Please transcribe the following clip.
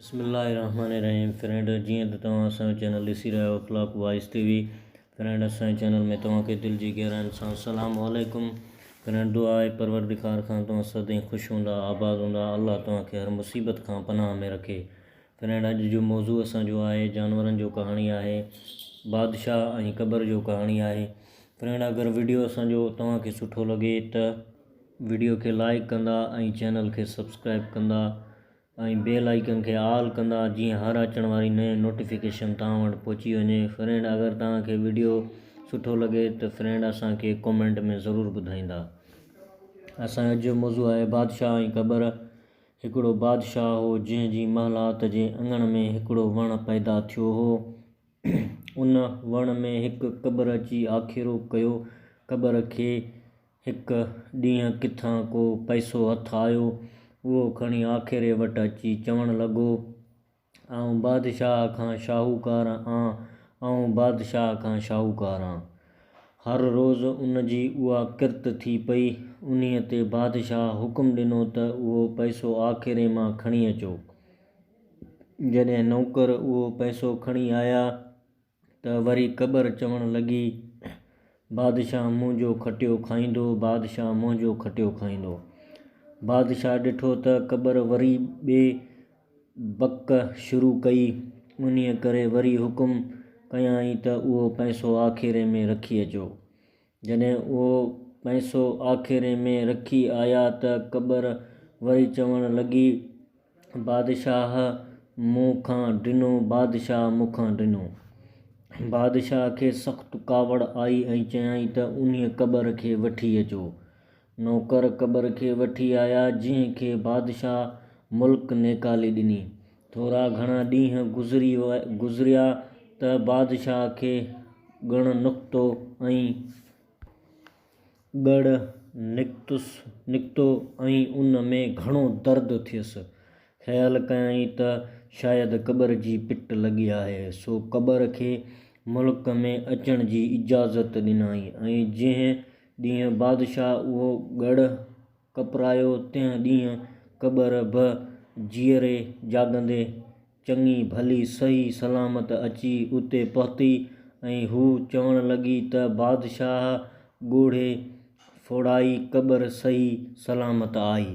बिस्मिल्लाहिर्रहमानिर्रहीम। फ्रेंड, जीअं त तव्हां असांजो चैनल ॾिसी रहिया आहियो अख़लाक़ वॉइस टीवी। फ्रेंड, असांजे चैनल में तव्हांखे दिलि जी गहराइनि सां अस्सलामु अलैकुम। फ्रेंड, दुआ आहे परवरदिगार खां तव्हां सदाईं ख़ुशि हूंदा, आबाद हूंदा, अल्लाह तव्हांखे हर मुसीबत खां पनाह में रखे। फ्रेंड, अॼु जो मौज़ू असांजो आहे जानवरनि जो कहाणी आहे, बादशाह ऐं क़बर जो कहाणी आहे। फ्रेंड, अगरि वीडियो असांजो तव्हांखे सुठो लॻे त वीडियो खे लाइक कंदा ऐं चैनल खे सब्सक्राइब कंदा ऐं बेल आइकन खे ऑल कंदा, जीअं हर अचण वारी नई नोटिफिकेशन तव्हां वटि पहुची वञे। फ्रेंड, अगरि तव्हांखे वीडियो सुठो लॻे त फ्रेंड असांखे कॉमेंट में ज़रूरु ॿुधाईंदा। असांजो जो मौज़ू आहे बादशाह ऐं क़बर। हिकिड़ो बादशाह हो जंहिंजी महलात जे अङण में हिकिड़ो वणु पैदा थियो हो। उन वण में हिकु क़बर अची आखेरो कयो। क़बर खे हिकु ॾींहुं किथां को पैसो हथु आयो। उहो खणी आखेरे वटि अची चवणु लॻो, आउं बादशाह खां शाहूकार बादशाह खां शाहूकार आहियां। हर रोज़ु उन जी उहा किरत थी पई। उन्हीअ ते बादशाह हुकुम ॾिनो त उहो पैसो आखेरे मां खणी अचो। जॾहिं नौकर उहो पैसो खणी आया त वरी क़बर चवणु लॻी, बादशाह मुंहिंजो खटियो खाईंदो, बादशाह मुंहिंजो खटियो खाईंदो। बादशाह ॾिठो त क़बर वरी ॿिए बक शुरू कई। उन्हीअ करे वरी हुकुम कयाईं त उहो पैसो आखेरे में रखी अचो। जॾहिं उहो पैसो आखेरे में रखी आया त क़बर वरी चवणु लॻी, बादशाह मूंखां ॾिनो, बादशाह मूंखां ॾिनो। बादशाह खे सख़्तु कावड़ आई ऐं चयाईं त उन्हीअ क़बर खे वठी अचो। नौकर क़बर खे वठी आया, जंहिंखे बादशाह मुल्क नेकाली ॾिनी। थोरा घणा ॾींहं गुज़रिया त बादशाह खे ॻण निकितो ऐं उन में घणो दर्द थियसि। ख़्यालु कयाईं त शायदि क़बर जी पिट लॻी आहे, सो क़बर खे मुल्क में अचण जी इजाज़त ॾिनाई। ऐं जंहिं ॾींहुं बादशाह उहो ॻड़ कपरायो, तंहिं ॾींहुं क़बर बि जीअरे जाॻंदे चङी भली सही सलामत अची उते पहुती ऐं हू चवणु लॻी त बादशाह ॻोढ़े फोड़ाई, क़बर सही सलामत आई।